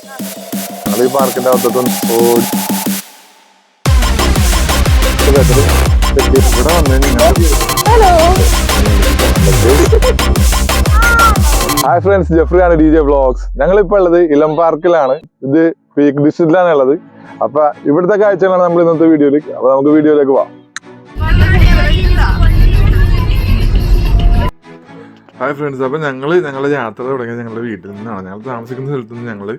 ഞങ്ങൾ ഈ പാർക്കിന്റെ അകത്തോട്ട് ഇവിടെ വന്നു. ഹായ് ഫ്രണ്ട്സ്, ജെഫ്രിയാണ് DJ വ്ളോഗ്സ്. ഞങ്ങളിപ്പോൾ ഉള്ളത് ഇലം പാർക്കിലാണ്. ഇത് പീക്ക് ഡിസ്ട്രിക്റ്റിലാണ് ഉള്ളത്. അപ്പൊ ഇവിടുത്തെ കാഴ്ചകളാണ് നമ്മൾ ഇന്നത്തെ വീഡിയോയിലേക്ക്. അപ്പൊ നമുക്ക് വീഡിയോയിലേക്ക് പോവാം. ഹായ് ഫ്രണ്ട്സ്, അപ്പോൾ ഞങ്ങളുടെ യാത്ര തുടങ്ങിയത് ഞങ്ങളുടെ വീട്ടിൽ നിന്നാണ്. ഞങ്ങൾ താമസിക്കുന്ന സ്ഥലത്ത് നിന്ന് ഞങ്ങൾ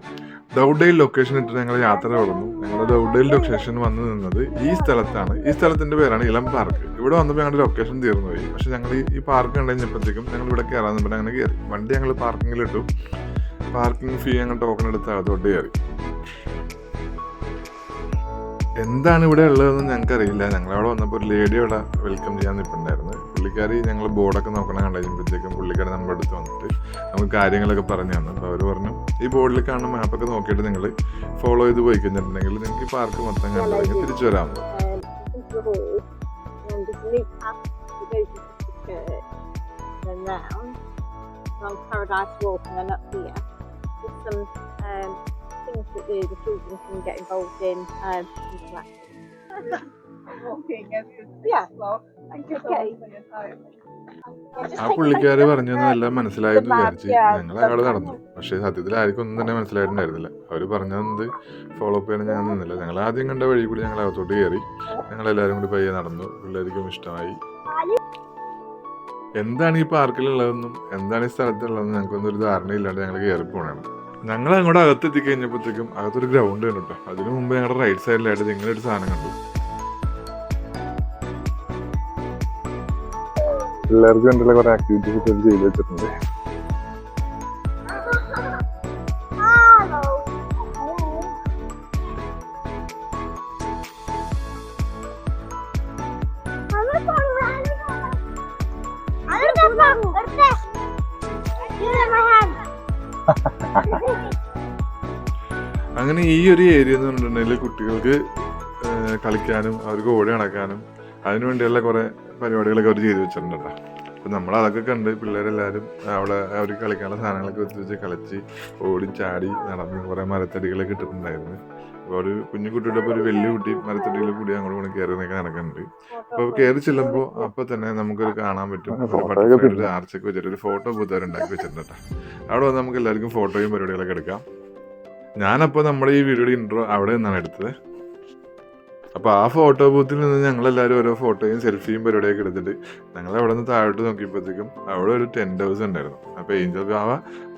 ദൗഡയിൽ ലൊക്കേഷൻ ഇട്ട് ഞങ്ങൾ യാത്ര തുടർന്നു. ഞങ്ങളുടെ ദൗഡയിൽ ലൊക്കേഷൻ വന്നു നിന്നത് ഈ സ്ഥലത്താണ്. ഈ സ്ഥലത്തിൻ്റെ പേരാണ് ഇലം പാർക്ക്. ഇവിടെ വന്നപ്പോൾ ഞങ്ങളുടെ ലൊക്കേഷൻ തീർന്നു പോയി. പക്ഷേ ഞങ്ങൾ ഈ പാർക്ക് കണ്ടുകഴിഞ്ഞപ്പോഴത്തേക്കും ഞങ്ങൾ ഇവിടെ കയറാൻ പറഞ്ഞാൽ അങ്ങനെ കയറി. വണ്ടി ഞങ്ങൾ പാർക്കിങ്ങിലിട്ടു. പാർക്കിംഗ് ഫീ ഞങ്ങൾ ടോക്കൺ എടുത്ത് അകത്തോട്ട് കയറി. എന്താണ് ഇവിടെ ഉള്ളതെന്ന് ഞങ്ങൾക്കറിയില്ല. ഞങ്ങളവിടെ വന്നപ്പോൾ ഒരു ലേഡി അവിടെ വെൽക്കം ചെയ്യാൻ നിൽപ്പുണ്ടായിരുന്നു. പുള്ളിക്കാരി ഞങ്ങൾ ബോർഡൊക്കെ നോക്കണം കണ്ടുകഴിഞ്ഞപ്പോഴത്തേക്കും പുള്ളിക്കാരി നമ്മുടെ അടുത്ത് വന്നിട്ട് നമുക്ക് കാര്യങ്ങളൊക്കെ പറഞ്ഞു തന്നു. അപ്പോൾ അവർ പറഞ്ഞു, ഈ ബോർഡിൽ കാണുന്ന മാപ്പൊക്കെ നോക്കിയിട്ട് നിങ്ങൾ ഫോളോ ചെയ്ത് പോയി കഴിഞ്ഞിട്ടുണ്ടെങ്കിൽ നിങ്ങൾക്ക് ഈ പാർക്ക് മൊത്തം കണ്ടില്ലെങ്കിൽ തിരിച്ചു വരാം. things that the children can get involved in. Walking as you thank you for your time. ആ പുള്ളിക്കാര് പറഞ്ഞതെല്ലാം മനസ്സിലായെന്ന് വിചാരിച്ച് ഞങ്ങൾ അവിടെ നടന്നു. പക്ഷേ സത്യത്തിൽ ആർക്കും ഒന്നും തന്നെ മനസ്സിലായിട്ടുണ്ടായിരുന്നില്ല. അവർ പറഞ്ഞത് ഫോളോ അപ്പ് ചെയ്യാൻ ഞാൻ നിന്നില്ല. ഞങ്ങൾ ആദ്യം കണ്ട വഴി കൂടി ഞങ്ങൾ അകത്തോട്ട് കയറി. ഞങ്ങളെല്ലാവരും കൂടി പയ്യെ നടന്നു. പിള്ളേർക്കും ഇഷ്ടമായി. എന്താണ് ഈ പാർക്കിലുള്ളതെന്നും എന്താണ് ഈ സ്ഥലത്തുള്ളതെന്നും ഞങ്ങൾക്കൊന്നും ഒരു ധാരണയില്ലാണ്ട് ഞങ്ങൾ കയറി പോകണം. ഞങ്ങൾ അങ്ങോട്ട് അകത്തെത്തി കഴിഞ്ഞപ്പോഴത്തേക്കും അകത്തൊരു ഗ്രൗണ്ട് കണ്ടു കേട്ടോ. അതിനു മുമ്പ് ഞങ്ങളുടെ റൈറ്റ് സൈഡിലായിട്ട് ഇങ്ങനെ ഒരു സാധനം കണ്ടു. പിള്ളേർക്ക് വേണ്ടിയുള്ള കുറെ ആക്ടിവിറ്റീസ് ഒക്കെ ചെയ്ത് വെച്ചിട്ടുണ്ട്. അങ്ങനെ ഈ ഒരു ഏരിയ എന്ന് പറഞ്ഞിട്ടുണ്ടെങ്കിൽ കുട്ടികൾക്ക് കളിക്കാനും അവർക്ക് ഓടി നടക്കാനും അതിനുവേണ്ടിയുള്ള കുറെ പരിപാടികളൊക്കെ അവർ ചെയ്തു വെച്ചിട്ടുണ്ട് കേട്ടോ. അപ്പം നമ്മൾ അതൊക്കെ കണ്ട് പിള്ളേരെല്ലാവരും അവിടെ അവർക്ക് കളിക്കാനുള്ള സാധനങ്ങളൊക്കെ വെച്ച് കളിച്ച് ഓടി ചാടി നടന്ന് കുറേ മരത്തടികളൊക്കെ ഇട്ടിട്ടുണ്ടായിരുന്നു. അപ്പോൾ ഒരു കുഞ്ഞു കുട്ടിയുടെ ഒരു വലിയ കുട്ടി മരത്തടികളിൽ കൂടി അങ്ങോട്ട് കൊണ്ട് കയറി നിൽക്കാൻ നടക്കുന്നുണ്ട്. അപ്പോൾ കയറി ചെല്ലുമ്പോൾ അപ്പോൾ തന്നെ നമുക്കൊരു കാണാൻ പറ്റും ഒരു ആർച്ചൊക്കെ വെച്ചിട്ട് ഒരു ഫോട്ടോ ബൂത്ത് ഉണ്ടാക്കി വെച്ചിട്ടുണ്ട് കേട്ടോ. അവിടെ വന്ന് നമുക്ക് എല്ലാവർക്കും ഫോട്ടോയും പരിപാടികളൊക്കെ എടുക്കാം. ഞാനപ്പോൾ നമ്മുടെ ഈ വീഡിയോയുടെ ഇൻട്രോ അവിടെ നിന്നാണ് എടുത്തത്. അപ്പോൾ ആ ഫോട്ടോ ബൂത്തിൽ നിന്ന് ഞങ്ങളെല്ലാവരും ഓരോ ഫോട്ടോയും സെൽഫിയും പരിപാടിയൊക്കെ എടുത്തിട്ട് ഞങ്ങൾ അവിടെ നിന്ന് താഴോട്ട് നോക്കിയപ്പോഴത്തേക്കും അവിടെ ഒരു ടെൻ്റ് ഹൗസ് ഉണ്ടായിരുന്നു. അപ്പോൾ ഏഞ്ചൽ ബാവ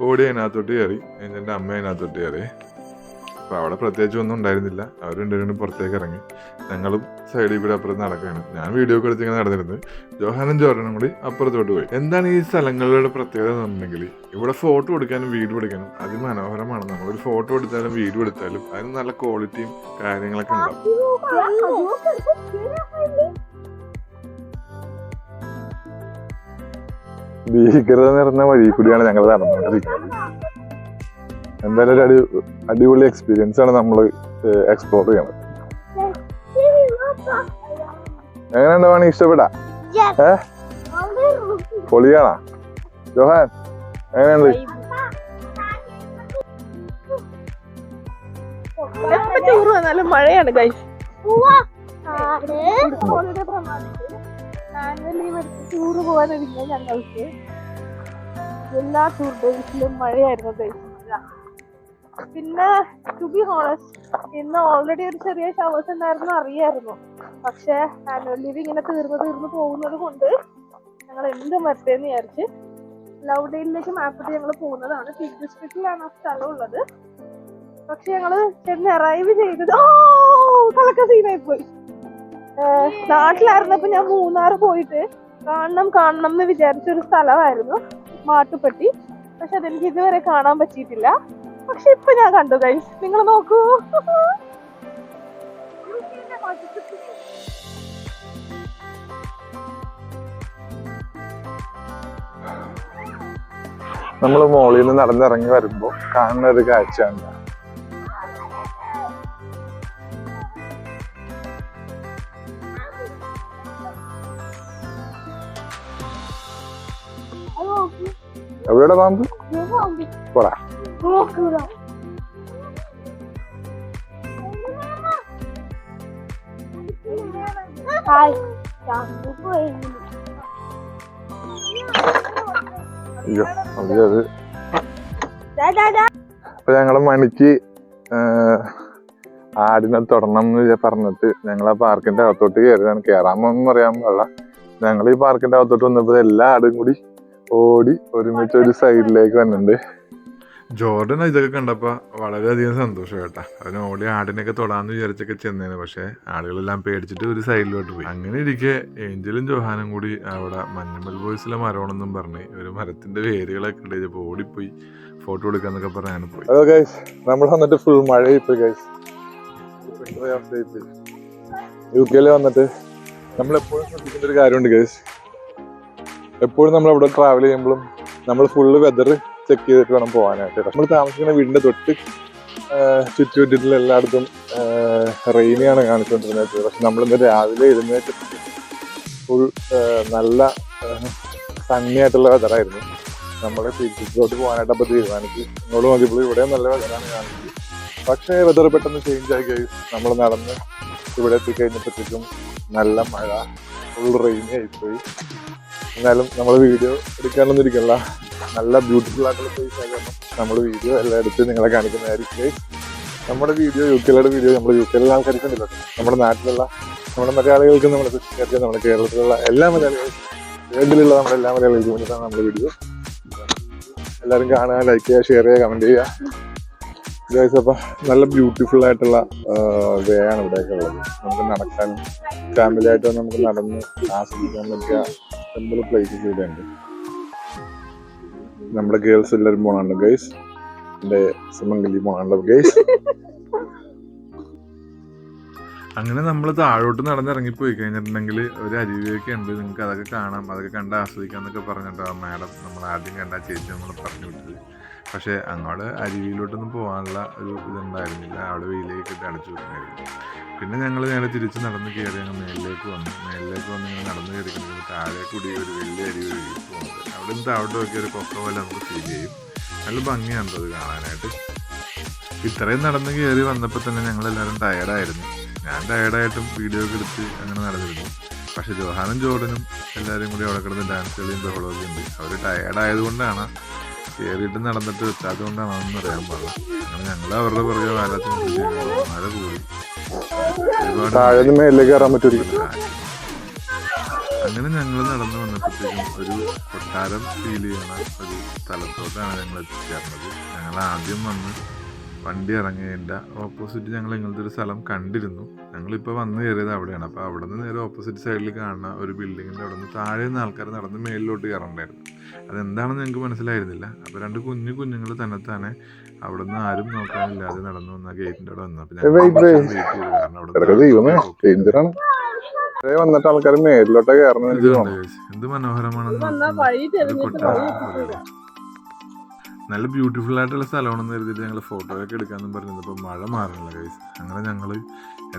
ഓടി അതിനകത്തോട്ട് കയറി, ഏഞ്ചലിൻ്റെ അമ്മ അതിനകത്തോട്ട് കയറി. അപ്പോൾ അവിടെ പ്രത്യേകിച്ച് ഒന്നും ഉണ്ടായിരുന്നില്ല. അവർ രണ്ടുപേരും പുറത്തേക്ക് ഇറങ്ങി. ഞങ്ങളും സൈഡിൽ കൂടി അപ്പുറത്ത് നടക്കുകയാണ്. ഞാൻ വീഡിയോ ഒക്കെ എടുത്തിങ്ങനെ നടന്നിരുന്നത്. ജോഹാനും ജോർഡനും കൂടി അപ്പുറത്തോട്ട് പോയി. എന്താണ് ഈ സ്ഥലങ്ങളുടെ പ്രത്യേകത എന്നുണ്ടെങ്കിൽ ഇവിടെ ഫോട്ടോ എടുക്കാനും വീഡിയോ എടുക്കാനും അതിമനോഹരമാണ്. നമ്മളൊരു ഫോട്ടോ എടുത്താലും വീഡിയോ എടുത്താലും അതിന് നല്ല ക്വാളിറ്റിയും കാര്യങ്ങളൊക്കെ ഉണ്ടാവും. ഭീകരത നിറഞ്ഞ വഴി കൂടിയാണ് ഞങ്ങൾ നടന്നുകൊണ്ടിരിക്കുന്നത്. എന്തായാലും ഒരു അടിപൊളി എക്സ്പീരിയൻസ് ആണ് നമ്മൾ എക്സ്പ്ലോർ ചെയ്യണത്. എങ്ങനെയുണ്ടാവാണ്? ഇഷ്ടപ്പെടാ? പൊളിയാണോ ജോഹാൻ? എങ്ങനെയുണ്ട്? മഴയാണ് ടൂറ് പോകാനൊരുങ്ങിയ ഞങ്ങൾക്ക് എല്ലാ ടൂർ ഡേയ്സിലും മഴയായിരുന്നു. പിന്നെ ടു ബി ഹോണസ്റ്റ് ഇന്ന് ഓൾറെഡി ഒരു ചെറിയ ഷവേഴ്സ് ഉണ്ടായിരുന്നു, അറിയായിരുന്നു. പക്ഷെ ആനുവൽ ലീവ് ഇങ്ങനെ തീർന്നു പോകുന്നത് കൊണ്ട് ഞങ്ങൾ എന്ത് മറ്റേന്ന് വിചാരിച്ച് ലൗഡെയിലേക്ക് മാപ്പിട്ട് ഞങ്ങൾ പോകുന്നതാണ്. പീക്ക് ഡിസ്ട്രിക്റ്റിലാണ് ആ സ്ഥലം ഉള്ളത്. പക്ഷെ ഞങ്ങള് ചെന്ന് അറൈവ് ചെയ്തത് കളക്ക സീനായി പോയി. നാട്ടിലായിരുന്നപ്പോ ഞാൻ മൂന്നാർ പോയിട്ട് കാണണം എന്ന് വിചാരിച്ചൊരു സ്ഥലമായിരുന്നു മാട്ടുപ്പെട്ടി. പക്ഷെ അതെനിക്ക് ഇതുവരെ കാണാൻ പറ്റിയിട്ടില്ല. പക്ഷെ ഇപ്പൊ ഞാൻ കണ്ടു ഗൈസ്, നിങ്ങൾ നോക്കൂ. നമ്മൾ മോളിൽ നിന്ന് നടന്നിറങ്ങി വരുമ്പോ കാണുന്ന ഒരു കാഴ്ചയാണ്. എവിടെയുടെ പാമ്പ്? പോടാ. ഹായ് ചന്തു പോയി. അയ്യോ അത് അപ്പൊ ഞങ്ങള് മണിക്ക് ആടിനെ തൊടണം എന്ന് പറഞ്ഞിട്ട് ഞങ്ങൾ ആ പാർക്കിന്റെ അകത്തോട്ട് കയറിയാണ്. കയറാമെന്ന് പറയാൻ പാടില്ല. ഞങ്ങൾ ഈ പാർക്കിന്റെ അകത്തോട്ട് വന്നപ്പോ എല്ലാ ആടും കൂടി ഓടി ഒരുമിച്ച് ഒരു സൈഡിലേക്ക് വന്നിട്ടുണ്ട്. ജോർഡൻ ഇതൊക്കെ കണ്ടപ്പോ വളരെയധികം സന്തോഷം കേട്ടാ. അവന് ഓടി ആടിനൊക്കെ തൊടാന്ന് വിചാരിച്ചൊക്കെ ചെന്നേന്. പക്ഷെ ആളുകളെല്ലാം പേടിച്ചിട്ട് ഒരു സൈഡിലോട്ട് പോയി. അങ്ങനെ ഇരിക്കെ ഏഞ്ചലും ജോഹാനും കൂടി അവിടെ മഞ്ഞമ്മൽ ബോയ്സിലെ മരമാണെന്നും പറഞ്ഞ് ഒരു മരത്തിന്റെ വേരുകളൊക്കെ ഉണ്ടപ്പോ ഓടിപ്പോയി ഫോട്ടോ എടുക്കാന്നൊക്കെ പറയാനും പോയി. അതോ ഗൈസ് നമ്മൾ വന്നിട്ട് ഫുൾ മഴയിപ്പോയി ഗൈസ്. യുകെയില് വന്നിട്ട് നമ്മൾ എപ്പോഴും ശ്രദ്ധിക്കേണ്ട ഒരു കാര്യമുണ്ട് ഗൈസ്. എപ്പോഴും നമ്മൾ അവിടെ ട്രാവൽ ചെയ്യുമ്പോഴും നമ്മൾ ഫുള്ള് വെതർ ചെക്ക് ചെയ്തിട്ട് വേണം പോകാനായിട്ട്. നമ്മൾ താമസിക്കുന്ന വീടിന്റെ തൊട്ട് ചുറ്റുവട്ടിട്ടുള്ള എല്ലായിടത്തും റെയിനിയാണ് കാണിച്ചുകൊണ്ടിരുന്നത്. പക്ഷെ നമ്മളിന്ന് രാവിലെ എഴുന്നേറ്റ് ഫുൾ നല്ല സണ്ണിയായിട്ടുള്ള വെതറായിരുന്നു. നമ്മളെ ബീച്ചിലോട്ട് പോകാനായിട്ട് അപ്പോൾ തീരുമാനിച്ചു. ഇങ്ങോട്ട് നോക്കിയപ്പോൾ ഇവിടെ നല്ല വെതറാണ് കാണിച്ചത്. പക്ഷേ വെതർ പെട്ടെന്ന് ചേഞ്ച് ആയി കഴിയും. നമ്മൾ നടന്ന് ഇവിടെ എത്തിക്കഴിഞ്ഞപ്പോഴത്തേക്കും നല്ല മഴ, ഫുൾ റെയിനി ആയിപ്പോയി. എന്നാലും നമ്മൾ വീഡിയോ എടുക്കാനൊന്നും ഇരിക്കല്ല. നല്ല ബ്യൂട്ടിഫുൾ ആയിട്ടുള്ള പ്ലേസ് ആയിരുന്നു. നമ്മൾ വീഡിയോ എല്ലാം എടുത്ത് നിങ്ങളെ കാണിക്കുന്നതായിരിക്കും. നമ്മുടെ വീഡിയോ യുകെയിലുള്ള വീഡിയോ നമ്മൾ യുകെയിലുള്ള ആൾക്കാർക്ക് ഉണ്ടല്ലോ, നമ്മുടെ നാട്ടിലുള്ള നമ്മുടെ മലയാളികൾക്ക് നമ്മൾ തീർച്ചയായിട്ടും നമ്മുടെ കേരളത്തിലുള്ള എല്ലാ മലയാളികൾക്കും വേൾഡിലുള്ള നമ്മുടെ എല്ലാ മലയാളികൾക്കും വേണ്ടിയിട്ടാണ് നമ്മുടെ വീഡിയോ. എല്ലാവരും കാണുക, ലൈക്ക് ചെയ്യുക, ഷെയർ ചെയ്യുക, കമൻറ്റ് ചെയ്യുക ഗൈസ്. അപ്പം നല്ല ബ്യൂട്ടിഫുൾ ആയിട്ടുള്ള വേ ആണ് ഇവിടെയൊക്കെ ഉള്ളത്. നമുക്ക് നടക്കാനും ഫാമിലി ആയിട്ട് നമുക്ക് നടന്ന് ആസ്വദിക്കാൻ പറ്റിയ സിമ്പിൾ പ്ലേസസ് ഇവിടെ ഉണ്ട്. നമ്മുടെ ഗേൾസ് എല്ലാവരും പോണുണ്ട് ഗൈസ്. എൻ്റെ സുമംഗലി പോണുണ്ട് ഗൈസ്. അങ്ങനെ നമ്മൾ താഴോട്ട് നടന്നിറങ്ങിപ്പോയി കഴിഞ്ഞിട്ടുണ്ടെങ്കിൽ ഒരു അരുവിയൊക്കെ ഉണ്ട്. നിങ്ങൾക്ക് അതൊക്കെ കാണാം, അതൊക്കെ കണ്ട് ആസ്വദിക്കാന്നൊക്കെ പറഞ്ഞിട്ടാണ് മാഡം നമ്മൾ ആദ്യം കണ്ട ചേച്ചി നമ്മൾ പറഞ്ഞു വിട്ടത്. പക്ഷേ അങ്ങോട്ട് അരുവിയിലോട്ടൊന്നും പോകാനുള്ള ഒരു ഇതുണ്ടായിരുന്നില്ല. അവിടെ വെയിലേക്ക് ഇട്ട് അടച്ചു വെക്കുന്നായിരുന്നു. പിന്നെ ഞങ്ങൾ നേരെ തിരിച്ച് നടന്ന് കയറി അങ്ങ് മേളിലേക്ക് വന്നു ഇങ്ങനെ നടന്ന് കയറിക്കുന്നത് താഴെ കൂടി ഒരു വലിയ അരുവി ഒഴുകി പോകുന്നത്. അവിടെ നിന്ന് താഴോട്ട് നോക്കിയ ഒരു കൊക്ക പോലെ നമുക്ക് ഫീൽ ചെയ്യും. നല്ല ഭംഗിയാണ് അത് കാണാനായിട്ട്. ഇത്രയും നടന്ന് കയറി വന്നപ്പോൾ തന്നെ ഞങ്ങളെല്ലാവരും ടയർഡായിരുന്നു. ഞാൻ ടയർഡായിട്ടും വീഡിയോ ഒക്കെ എടുത്ത് അങ്ങനെ നടന്നിരുന്നു. പക്ഷെ ജോഹാനും ജോർഡനും എല്ലാവരും കൂടി അവിടെ കിടന്ന് ഡാൻസ് കളിയും ബഹളമൊക്കെ ഉണ്ട്. അവർ ടയർഡായതുകൊണ്ടാണ്, കയറിയിട്ട് നടന്നിട്ട് എത്താത്തതുകൊണ്ടാണ് അതൊന്നും അറിയാൻ പാടില്ല. അങ്ങനെ ഞങ്ങൾ അവരുടെ പുറകെ വാലത്ത് മഴ കൂടി അങ്ങനെ ഞങ്ങൾ നടന്നു വന്നപ്പോഴത്തേക്കും ഒരു കൊട്ടാരം ഫീൽ ചെയ്യുന്ന ഒരു സ്ഥലത്തോട്ടാണ് ഞങ്ങൾ എത്തിച്ചേർന്നത്. ഞങ്ങൾ ആദ്യം വന്ന് വണ്ടി ഇറങ്ങിയതിൻ്റെ ഓപ്പോസിറ്റ് ഞങ്ങൾ ഇങ്ങനത്തെ ഒരു സ്ഥലം കണ്ടിരുന്നു. ഞങ്ങളിപ്പോൾ വന്ന് കയറിയത് അവിടെയാണ്. അപ്പോൾ അവിടെ നിന്ന് നേരെ ഓപ്പോസിറ്റ് സൈഡിൽ കാണുന്ന ഒരു ബിൽഡിങ്ങിൻ്റെ അവിടെ നിന്ന് താഴെ നിന്ന് ആൾക്കാർ നടന്ന് മേലിലോട്ട് കയറണ്ടായിരുന്നു. അതെന്താണെന്ന് ഞങ്ങൾക്ക് മനസ്സിലായിരുന്നില്ല. അപ്പോൾ രണ്ട് കുഞ്ഞുങ്ങൾ തന്നെത്താനെ അവിടെ നിന്ന് ആരും നോക്കാനില്ലാതെ നടന്നു വന്ന ഗേറ്റിൻ്റെ അവിടെ വന്നു. അപ്പോൾ ഞങ്ങൾ വെയിറ്റ് ചെയ്തു. കാരണം അവിടെ വന്നിട്ട് ആൾക്കാർ മേലിലോട്ട് കയറുന്നത് എന്ത് മനോഹരമാണെന്ന് കൊട്ടാരം. നല്ല ബ്യൂട്ടിഫുൾ ആയിട്ടുള്ള സ്ഥലമാണെന്ന് കരുതിയിട്ട് ഞങ്ങൾ ഫോട്ടോയൊക്കെ എടുക്കാമെന്നും പറഞ്ഞപ്പോൾ മഴ മാറണില്ല ഗൈസ്. അങ്ങനെ ഞങ്ങൾ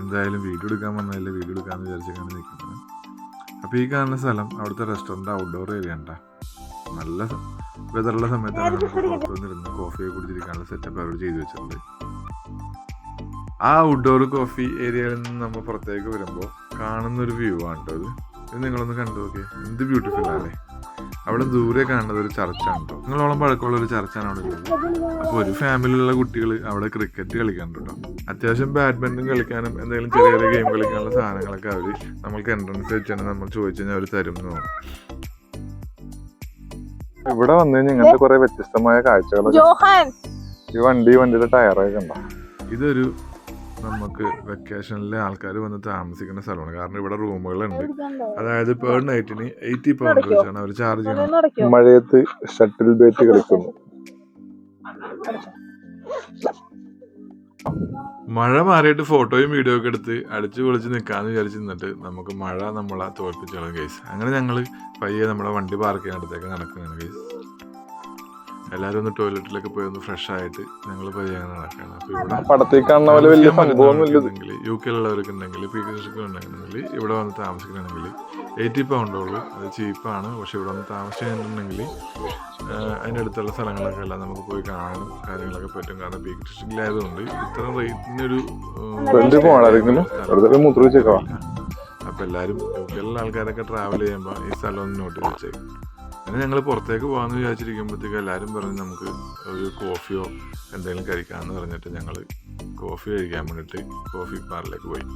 എന്തായാലും വീഡിയോ എടുക്കാൻ വന്നതല്ലേ, വീഡിയോ എടുക്കാമെന്ന് വിചാരിച്ചൊക്കെയാണ് നിൽക്കുന്നത്. അപ്പോൾ ഈ കാണുന്ന സ്ഥലം അവിടുത്തെ റെസ്റ്റോറൻറ്റ് ഔട്ട്ഡോർ ഏരിയ ഉണ്ടാ. നല്ല വെതറുള്ള സമയത്താണ് നമുക്ക് പുറത്തു വന്നിരുന്ന് കോഫിയൊക്കെ കുടിച്ചിരിക്കാനുള്ള സെറ്റപ്പ് അവർ ചെയ്തു വെച്ചിട്ടുണ്ട്. ആ ഔട്ട്ഡോർ കോഫി ഏരിയയിൽ നിന്ന് നമ്മൾ പുറത്തേക്ക് വരുമ്പോൾ കാണുന്നൊരു വ്യൂ ആണ് കേട്ടോ. ഇത് നിങ്ങളൊന്ന് കണ്ടു നോക്കിയേ, എന്ത് ബ്യൂട്ടിഫുൾ ആണല്ലേ. അവിടെ ദൂരെ കാണുന്നത് ഒരു ചർച്ചാണ് കേട്ടോ. നിങ്ങളോളം പഴക്കമുള്ള ഒരു ചർച്ചാണ് അവിടെ ഉള്ളത്. അപ്പോൾ ഒരു ഫാമിലിയിലുള്ള കുട്ടികൾ അവിടെ ക്രിക്കറ്റ് കളിക്കാനുണ്ട് കേട്ടോ. അത്യാവശ്യം ബാഡ്മിൻ്റൺ കളിക്കാനും എന്തെങ്കിലും ചെറിയ ചെറിയ ഗെയിം കളിക്കാനുള്ള സാധനങ്ങളൊക്കെ അവർ നമ്മൾക്ക് എൻട്രൻസ് വെച്ചാണ് നമ്മൾ ചോദിച്ചു കഴിഞ്ഞാൽ അവർ തരും എന്ന് തോന്നും. ഇവിടെ വന്നു കഴിഞ്ഞാൽ ഇങ്ങനത്തെ കുറെ വ്യത്യസ്തമായ കാഴ്ചകളൊക്കെ. ഈ വണ്ടിയുടെ ടയറൊക്കെ ഉണ്ടോ. ഇതൊരു നമുക്ക് വെക്കേഷനിലെ ആൾക്കാർ വന്ന് താമസിക്കുന്ന സ്ഥലമാണ്. കാരണം ഇവിടെ റൂമുകളുണ്ട്. അതായത് പെർ നൈറ്റിന് 80 പൗണ്ട് വെച്ചാണ് അവർ ചാർജ് ചെയ്യുന്നത്. മഴയത്ത് ഷട്ടിൽ ബാറ്റ് കളിക്കുന്നു. മഴ മാറിയിട്ട് ഫോട്ടോയും വീഡിയോ ഒക്കെ എടുത്ത് അടിച്ചു പൊളിച്ച് നിൽക്കാന്ന് വിചാരിച്ച് നിന്നിട്ട് നമുക്ക് മഴ നമ്മളെ തോൽപ്പിച്ചോളും കേസ്. അങ്ങനെ ഞങ്ങൾ പയ്യെ നമ്മുടെ വണ്ടി പാർക്ക് ചെയ്യാനടുത്തേക്ക് നടക്കുകയാണ് കേസ്. എല്ലാവരും ഒന്ന് ടോയ്ലറ്റിലൊക്കെ പോയി ഒന്ന് ഫ്രഷ് ആയിട്ട് ഞങ്ങൾ പയ്യെ നടക്കുകയാണ്. അപ്പോൾ ഇവിടെ യുകെയിലുള്ളവർക്ക് ഉണ്ടെങ്കിൽ പീക്ക് ഉണ്ടെങ്കിൽ ഇവിടെ വന്ന് താമസിക്കണമെങ്കിൽ 80 പൗണ്ടുള്ളൂ. അത് ചീപ്പാണ്. പക്ഷെ ഇവിടെ വന്ന് താമസിച്ചിട്ടുണ്ടെങ്കിൽ അതിൻ്റെ അടുത്തുള്ള സ്ഥലങ്ങളൊക്കെ എല്ലാം നമുക്ക് പോയി കാണാനും കാര്യങ്ങളൊക്കെ പറ്റും. കാരണം പീക്ക് ഡിസ്ട്രിക്റ്റിലായതുകൊണ്ട് ഇത്ര റേറ്റിനൊരു. അപ്പോൾ അപ്പോൾ എല്ലാവരും ലോക്കലുള്ള ആൾക്കാരൊക്കെ ട്രാവൽ ചെയ്യുമ്പോൾ ഈ സ്ഥലം ഒന്ന് നോട്ട് വെച്ചേക്കും. അങ്ങനെ ഞങ്ങൾ പുറത്തേക്ക് പോകാമെന്ന് വിചാരിച്ചിരിക്കുമ്പോഴത്തേക്ക് എല്ലാവരും പറഞ്ഞ് നമുക്ക് ഒരു കോഫിയോ എന്തെങ്കിലും കഴിക്കാമെന്ന് പറഞ്ഞിട്ട് ഞങ്ങൾ കോഫി കഴിക്കാൻ വേണ്ടിയിട്ട് കോഫി ബാറിലേക്ക് പോയി.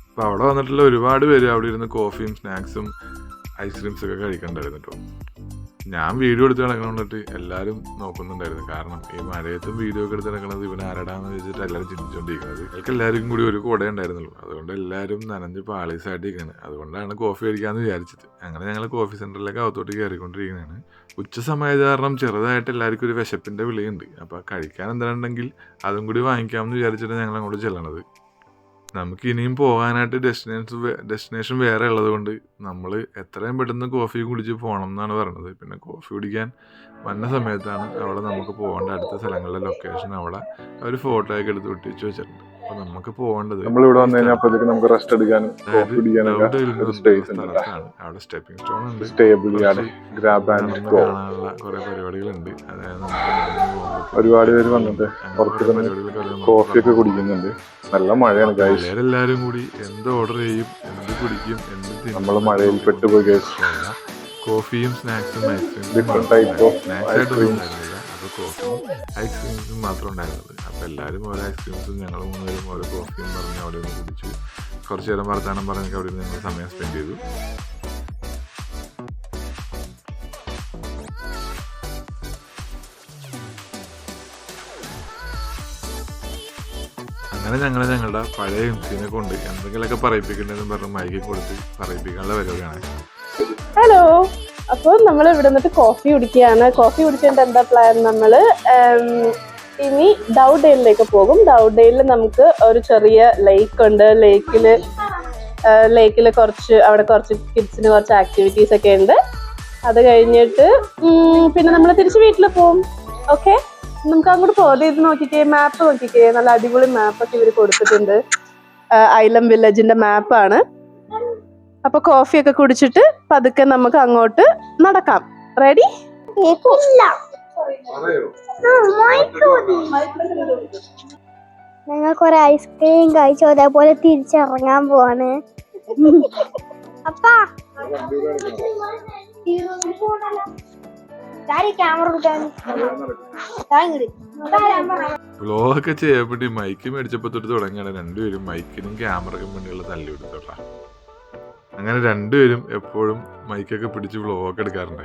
അപ്പോൾ അവിടെ വന്നിട്ടുള്ള ഒരുപാട് പേര് അവിടെ ഇരുന്ന് കോഫിയും സ്നാക്സും ഐസ്ക്രീംസൊക്കെ കഴിക്കണ്ടായിരുന്നു കേട്ടോ. ഞാൻ വീഡിയോ എടുത്ത് നടക്കണമെന്നിട്ട് എല്ലാവരും നോക്കുന്നുണ്ടായിരുന്നു. കാരണം ഈ മഴയത്തും വീഡിയോ ഒക്കെ എടുത്ത് നടക്കുന്നത് ഇവൻ ആരടാന്ന് വെച്ചിട്ട് എല്ലാവരും ചിന്തിച്ചുകൊണ്ടിരിക്കുന്നത്. അവർക്ക് എല്ലാവർക്കും കൂടി ഒരു കുട ഉണ്ടായിരുന്നുള്ളൂ. അതുകൊണ്ട് എല്ലാവരും നനഞ്ഞ് പാളീസായിട്ടിരിക്കുകയാണ്. അതുകൊണ്ടാണ് കോഫി കഴിക്കാമെന്ന് വിചാരിച്ചത്. അങ്ങനെ ഞങ്ങൾ കോഫി സെൻറ്ററിലേക്ക് അകത്തോട്ട് കയറിക്കൊണ്ടിരിക്കുന്നതാണ്. ഉച്ച സമയത്ത് കാരണം ചെറുതായിട്ട് എല്ലാവർക്കും ഒരു വിശപ്പിൻ്റെ വിളിയുണ്ട്. അപ്പോൾ കഴിക്കാൻ എന്തുണ്ടെങ്കിൽ അതും കൂടി വാങ്ങിക്കാമെന്ന് വിചാരിച്ചിട്ട് ഞങ്ങൾ അങ്ങോട്ട് ചെല്ലണത്. നമുക്ക് ഇനിയും പോകാനായിട്ട് ഡെസ്റ്റിനേഷൻ വേറെ ഉള്ളത് കൊണ്ട് നമ്മൾ എത്രയും പെട്ടെന്ന് കോഫി കുടിച്ച് പോകണം എന്നാണ് പറഞ്ഞത്. പിന്നെ കോഫി കുടിക്കാൻ വന്ന സമയത്താണ് അവിടെ നമുക്ക് പോകേണ്ട അടുത്ത സ്ഥലങ്ങളിലെ ലൊക്കേഷൻ അവിടെ അവർ ഫോട്ടോ ഒക്കെ എടുത്ത് ഒട്ടിച്ച് വെച്ചിട്ടുണ്ട്. അപ്പോൾ നമുക്ക് പോകേണ്ടത് നമ്മളിവിടെ വന്നു കഴിഞ്ഞാൽ നമുക്ക് റെസ്റ്റ് എടുക്കാനും സ്ഥലത്താണ്. അവിടെ സ്റ്റെപ്പിംഗ് സ്റ്റോൺ ഉണ്ട്, കാണാനുള്ള കുറെ പരിപാടികളുണ്ട്. അതായത് ഒരുപാട് പേര് വന്നിട്ട് പുറത്ത് കോഫി ഒക്കെ കുടിക്കുന്നുണ്ട്. നല്ല മഴയാണ്. എല്ലാവരും കൂടി എന്ത് ഓർഡർ ചെയ്യും, എന്ത് കുടിക്കും, എന്ത് നമ്മൾ മഴയിൽ പെട്ടുപോയി. കോഫിയും സ്നാക്സും ഡിഫറെന്റ് ടൈപ്പ് ഓഫ് ഐസ്ക്രീം. അപ്പോൾ കോഫിയും ഐസ്ക്രീംസും മാത്രം ഉണ്ടായിരുന്നത്. അപ്പോൾ എല്ലാവരും ഓരോ ഐസ്ക്രീംസും ഞങ്ങൾ 3 പേരും ഓരോ കോഫിയും പറഞ്ഞ് അവിടെ നിന്ന് കുടിച്ചു. കുറച്ച് നേരം വർത്താനം പറഞ്ഞൊക്കെ അവിടെ നിന്ന് ഞങ്ങൾ സമയം സ്പെൻഡ് ചെയ്തു. അങ്ങനെ ഞങ്ങളുടെ പഴയ എംസിനെ കൊണ്ട് എന്തെങ്കിലുമൊക്കെ പറയിപ്പിക്കണ്ടെന്ന് പറഞ്ഞ് മൈക്കിൽ കൊടുത്ത് പറയിപ്പിക്കാനുള്ള പരിപാടിയാണ്. ഹലോ, അപ്പോൾ നമ്മൾ ഇവിടെ നിന്നിട്ട് കോഫി കുടിക്കുകയാണ്. കോഫി കുടിച്ചിട്ട് എന്താ പ്ലാൻ? നമ്മൾ ഇനി ഡൗഡെയിലേക്ക് പോകും. ഡൗഡെയിൽ നമുക്ക് ഒരു ചെറിയ ലേക്ക് ഉണ്ട്. ലേക്കിൽ അവിടെ കുറച്ച് കിഡ്സിന് കുറച്ച് ആക്ടിവിറ്റീസ് ഒക്കെ ഉണ്ട്. അത് കഴിഞ്ഞിട്ട് പിന്നെ നമ്മൾ തിരിച്ച് വീട്ടിൽ പോകും. ഓക്കെ, നമുക്ക് അങ്ങോട്ട് പോകാം. ഇത് നോക്കിക്കേ, മാപ്പ് നോക്കിക്കേ, നല്ല അടിപൊളി മാപ്പൊക്കെ ഇവർ കൊടുത്തിട്ടുണ്ട്. ഐലം വില്ലേജിന്റെ മാപ്പാണ്. അപ്പൊ കോഫിയൊക്കെ കുടിച്ചിട്ട് പതുക്കെ നമുക്ക് അങ്ങോട്ട് നടക്കാം. റെഡി? ഞങ്ങൾ കുറെ ഐസ്ക്രീം കഴിച്ചു. അതേപോലെ തിരിച്ചിറങ്ങാൻ പോവാണ്. അപ്പാ വ്ലോഗൊക്കെ ചെയ്യപ്പെട്ട് മൈക്ക് മേടിച്ചപ്പോൾ തൊട്ട് തുടങ്ങിയാണ് രണ്ടുപേരും മൈക്കിനും ക്യാമറയ്ക്കും വേണ്ടിയുള്ള തല്ലി കൊടുത്തോട്ടാ. അങ്ങനെ രണ്ടുപേരും എപ്പോഴും മൈക്കൊക്കെ പിടിച്ച് വ്ലോഗൊക്കെ എടുക്കാറുണ്ട്.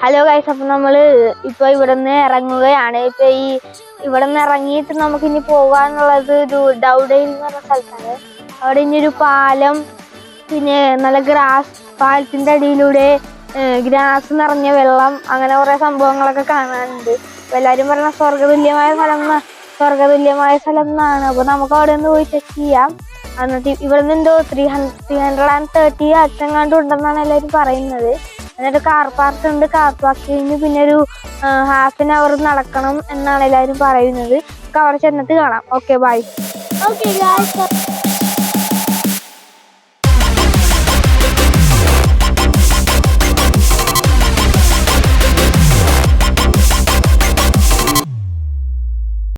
ഹലോ ഗൈസ്, അപ്പൊ നമ്മള് ഇപ്പൊ ഇവിടെ നിന്ന് ഇറങ്ങുകയാണ്. ഇപ്പൊ ഇവിടെ നിന്ന് ഇറങ്ങിയിട്ട് നമുക്ക് ഇനി പോകാനുള്ളത് ഒരു ഡൗഡെയിൽ എന്ന് പറഞ്ഞ സ്ഥലത്താണ്. അവിടെ ഇനി ഒരു പാലം, പിന്നെ നല്ല പാലത്തിന്റെ അടിയിലൂടെ ഗ്രാസ് നിറഞ്ഞ വെള്ളം, അങ്ങനെ കുറെ സംഭവങ്ങളൊക്കെ കാണാനുണ്ട്. അപ്പൊ എല്ലാരും പറഞ്ഞ സ്വർഗതുല്യമായ സ്ഥലം എന്നാണ്. അപ്പൊ നമുക്ക് അവിടെ നിന്ന് പോയി ചെക്ക് ചെയ്യാം. എന്നിട്ട് ഇവിടെ നിന്ന് എന്തോ 330 അച്ചങ്ങാണ്ട് ഉണ്ടെന്നാണ് എല്ലാവരും പറയുന്നത്. എന്നിട്ട് കാർ പാർക്ക് ഉണ്ട്. കാർ പാർക്ക് കഴിഞ്ഞ് പിന്നെ ഒരു ഹാഫ് ആൻ അവർ നടക്കണം എന്നാണ് എല്ലാവരും പറയുന്നത്. അവിടെ ചെന്നിട്ട് കാണാം. Okay, by.